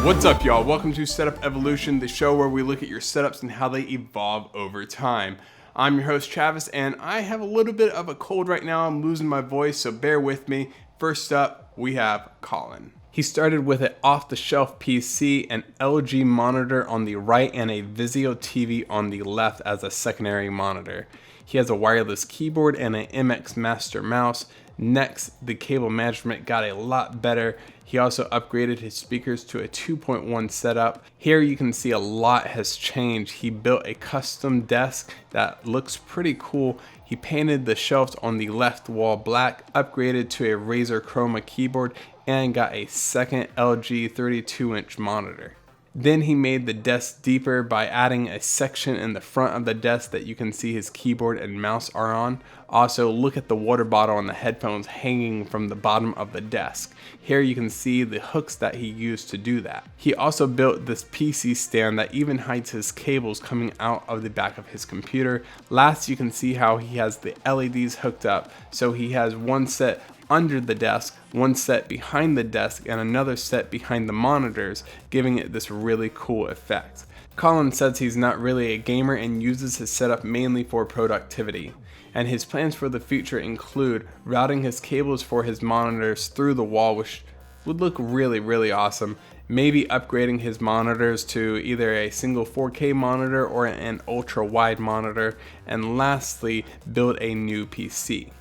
What's up, y'all? Welcome to Setup Evolution, the show where we look at your setups and how they evolve over time. I'm your host, Travis, and I have a little bit of a cold right now. I'm losing my voice, so bear with me. First up, we have Colin. He started with an off-the-shelf PC, an LG monitor on the right, and a Vizio TV on the left as a secondary monitor. He has a wireless keyboard and an MX Master mouse. Next, the cable management got a lot better. He also upgraded his speakers to a 2.1 setup. Here you can see a lot has changed. He built a custom desk that looks pretty cool. He painted the shelves on the left wall black, upgraded to a Razer Chroma keyboard, and got a second LG 32-inch monitor. Then he made the desk deeper by adding a section in the front of the desk that you can see his keyboard and mouse are on. Also, look at the water bottle and the headphones hanging from the bottom of the desk. Here you can see the hooks that he used to do that. He also built this PC stand that even hides his cables coming out of the back of his computer. Last, you can see how he has the LEDs hooked up. So he has one set under the desk, one set behind the desk, and another set behind the monitors, giving it this really cool effect. Colin says he's not really a gamer and uses his setup mainly for productivity. And his plans for the future include routing his cables for his monitors through the wall, which would look really awesome. Maybe upgrading his monitors to either a single 4K monitor or an ultra wide monitor. And lastly, build a new PC.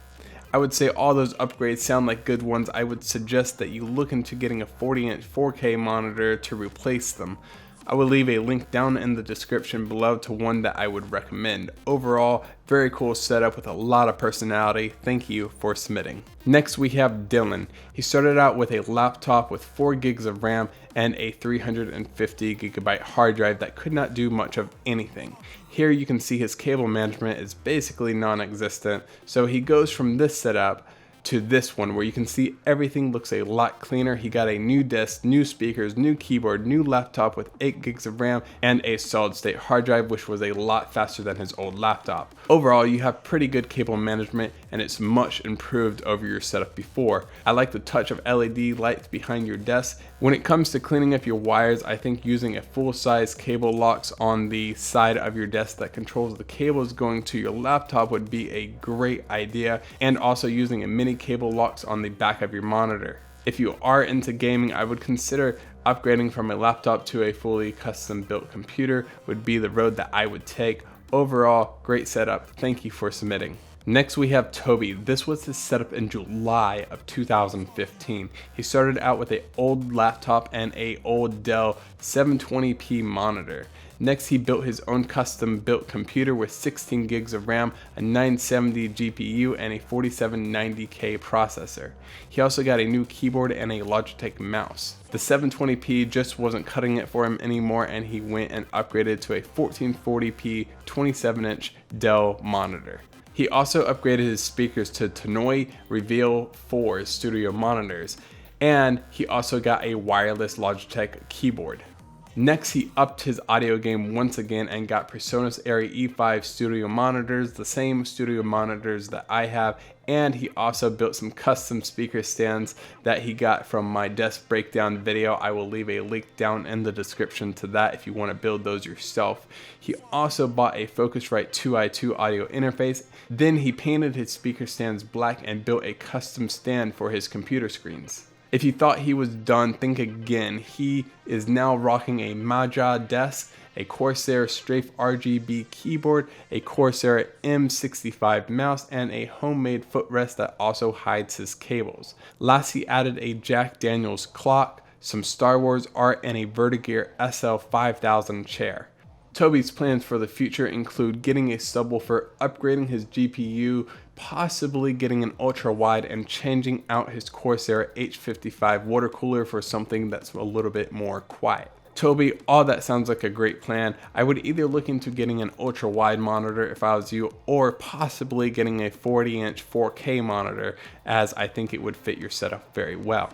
I would say all those upgrades sound like good ones. I would suggest that you look into getting a 40-inch 4K monitor to replace them. I will leave a link down in the description below to one that I would recommend. Overall, very cool setup with a lot of personality. Thank you for submitting. Next we have Dylan. He started out with a laptop with 4 gigs of RAM and a 350 gigabyte hard drive that could not do much of anything. Here you can see his cable management is basically non-existent, so he goes from this setup to this one where you can see everything looks a lot cleaner. He got a new desk, new speakers, new keyboard, new laptop with 8 gigs of RAM and a solid state hard drive, which was a lot faster than his old laptop. Overall, you have pretty good cable management and it's much improved over your setup before. I like the touch of LED lights behind your desk. When it comes to cleaning up your wires, I think using a full-size cable locks on the side of your desk that controls the cables going to your laptop would be a great idea, and also using a mini cable locks on the back of your monitor. If you are into gaming, I would consider upgrading from a laptop to a fully custom built computer would be the road that I would take. Overall, great setup. Thank you for submitting. Next we have Toby. This was his setup in July of 2015. He started out with an old laptop and an old Dell 720p monitor. Next he built his own custom built computer with 16 gigs of RAM, a 970 GPU, and a 4790K processor. He also got a new keyboard and a Logitech mouse. The 720p just wasn't cutting it for him anymore and he went and upgraded to a 1440p 27-inch Dell monitor. He also upgraded his speakers to Tannoy Reveal 4 studio monitors, and he also got a wireless Logitech keyboard. Next, he upped his audio game once again and got PreSonus Area E5 studio monitors, the same studio monitors that I have, and he also built some custom speaker stands that he got from my desk breakdown video. I will leave a link down in the description to that if you want to build those yourself. He also bought a Focusrite 2i2 audio interface. Then he painted his speaker stands black and built a custom stand for his computer screens. If you thought he was done, think again. He is now rocking a Magi desk, a Corsair Strafe RGB keyboard, a Corsair M65 mouse, and a homemade footrest that also hides his cables. Last, he added a Jack Daniels clock, some Star Wars art, and a Vertigear SL5000 chair. Toby's plans for the future include getting a subwoofer, upgrading his GPU, possibly getting an ultra wide, and changing out his Corsair H55 water cooler for something that's a little bit more quiet. Toby, all that sounds like a great plan. I would either look into getting an ultra wide monitor if I was you, or possibly getting a 40-inch 4K monitor, as I think it would fit your setup very well.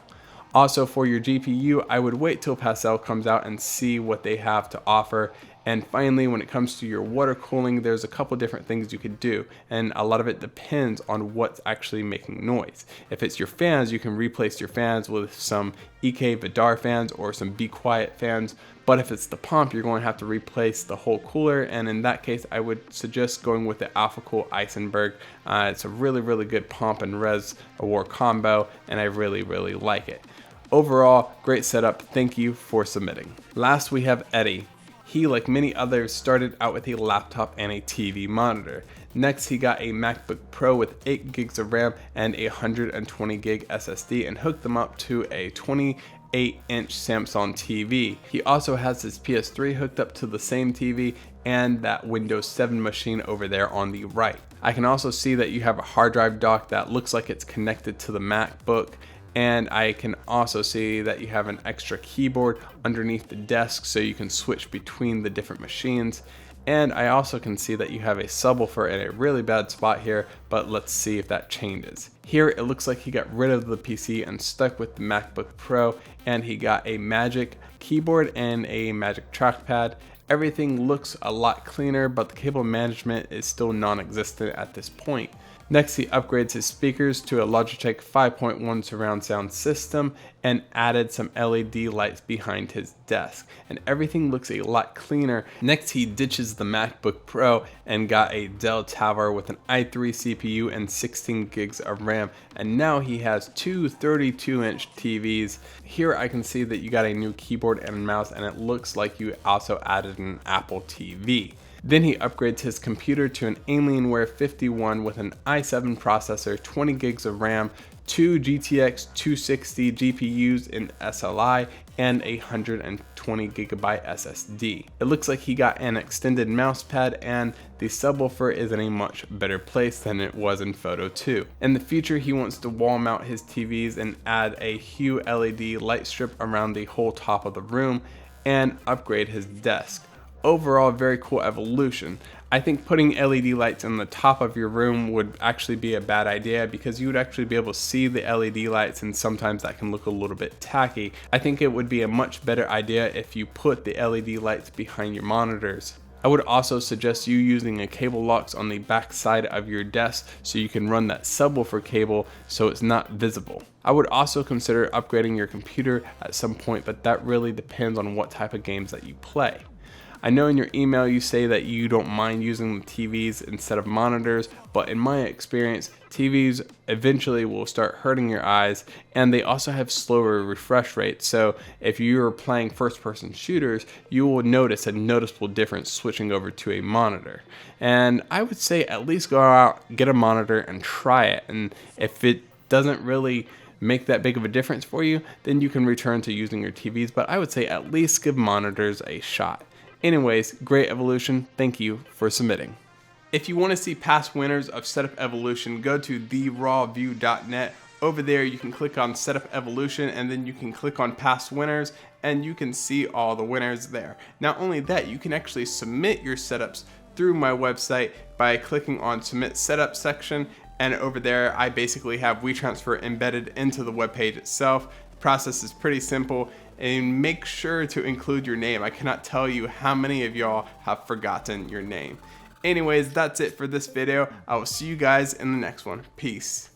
Also for your GPU, I would wait till Pascal comes out and see what they have to offer. And finally, when it comes to your water cooling, there's a couple different things you could do, and a lot of it depends on what's actually making noise. If it's your fans, you can replace your fans with some EK Vidar fans or some Be Quiet fans. But if it's the pump, you're going to have to replace the whole cooler, and in that case, I would suggest going with the Alpha Cool Eisenberg. It's a really good pump and reservoir combo, and I really like it. Overall, great setup. Thank you for submitting. Last, we have Eddie. He, like many others, started out with a laptop and a TV monitor. Next, he got a MacBook Pro with 8 gigs of RAM and a 120 gig SSD and hooked them up to a 28-inch Samsung TV. He also has his PS3 hooked up to the same TV and that Windows 7 machine over there on the right. I can also see that you have a hard drive dock that looks like it's connected to the MacBook, and I can also see that you have an extra keyboard underneath the desk so you can switch between the different machines. And I also can see that you have a subwoofer in a really bad spot here, but let's see if that changes. Here it looks like he got rid of the PC and stuck with the MacBook Pro, and he got a Magic keyboard and a Magic trackpad. Everything looks a lot cleaner, but the cable management is still non-existent at this point. Next, he upgrades his speakers to a Logitech 5.1 surround sound system and added some LED lights behind his desk, and everything looks a lot cleaner. Next, he ditches the MacBook Pro and got a Dell Tower with an i3 CPU and 16 gigs of RAM, and now he has two 32-inch TVs. Here I can see that you got a new keyboard and mouse, and it looks like you also added an Apple TV. Then he upgrades his computer to an Alienware 51 with an i7 processor, 20 gigs of RAM, 2 GTX 260 GPUs in SLI, and a 120 gigabyte SSD. It looks like he got an extended mouse pad, and the subwoofer is in a much better place than it was in photo 2. In the future, he wants to wall mount his TVs and add a Hue LED light strip around the whole top of the room and upgrade his desk. Overall, very cool evolution. I think putting LED lights in the top of your room would actually be a bad idea because you would actually be able to see the LED lights, and sometimes that can look a little bit tacky. I think it would be a much better idea if you put the LED lights behind your monitors. I would also suggest you using a cable locks on the back side of your desk so you can run that subwoofer cable so it's not visible. I would also consider upgrading your computer at some point, but that really depends on what type of games that you play. I know in your email you say that you don't mind using the TVs instead of monitors, but in my experience, TVs eventually will start hurting your eyes, and they also have slower refresh rates. So if you're playing first-person shooters, you will notice a noticeable difference switching over to a monitor. And I would say at least go out, get a monitor, and try it. And if it doesn't really make that big of a difference for you, then you can return to using your TVs. But I would say at least give monitors a shot. Anyways, great evolution. Thank you for submitting. If you want to see past winners of Setup Evolution, go to therawview.net. Over there, you can click on Setup Evolution, and then you can click on past winners, and you can see all the winners there. Not only that, you can actually submit your setups through my website by clicking on Submit Setup section, and over there, I basically have WeTransfer embedded into the web page itself. The process is pretty simple. And make sure to include your name. I cannot tell you how many of y'all have forgotten your name. Anyways, that's it for this video. I will see you guys in the next one. Peace.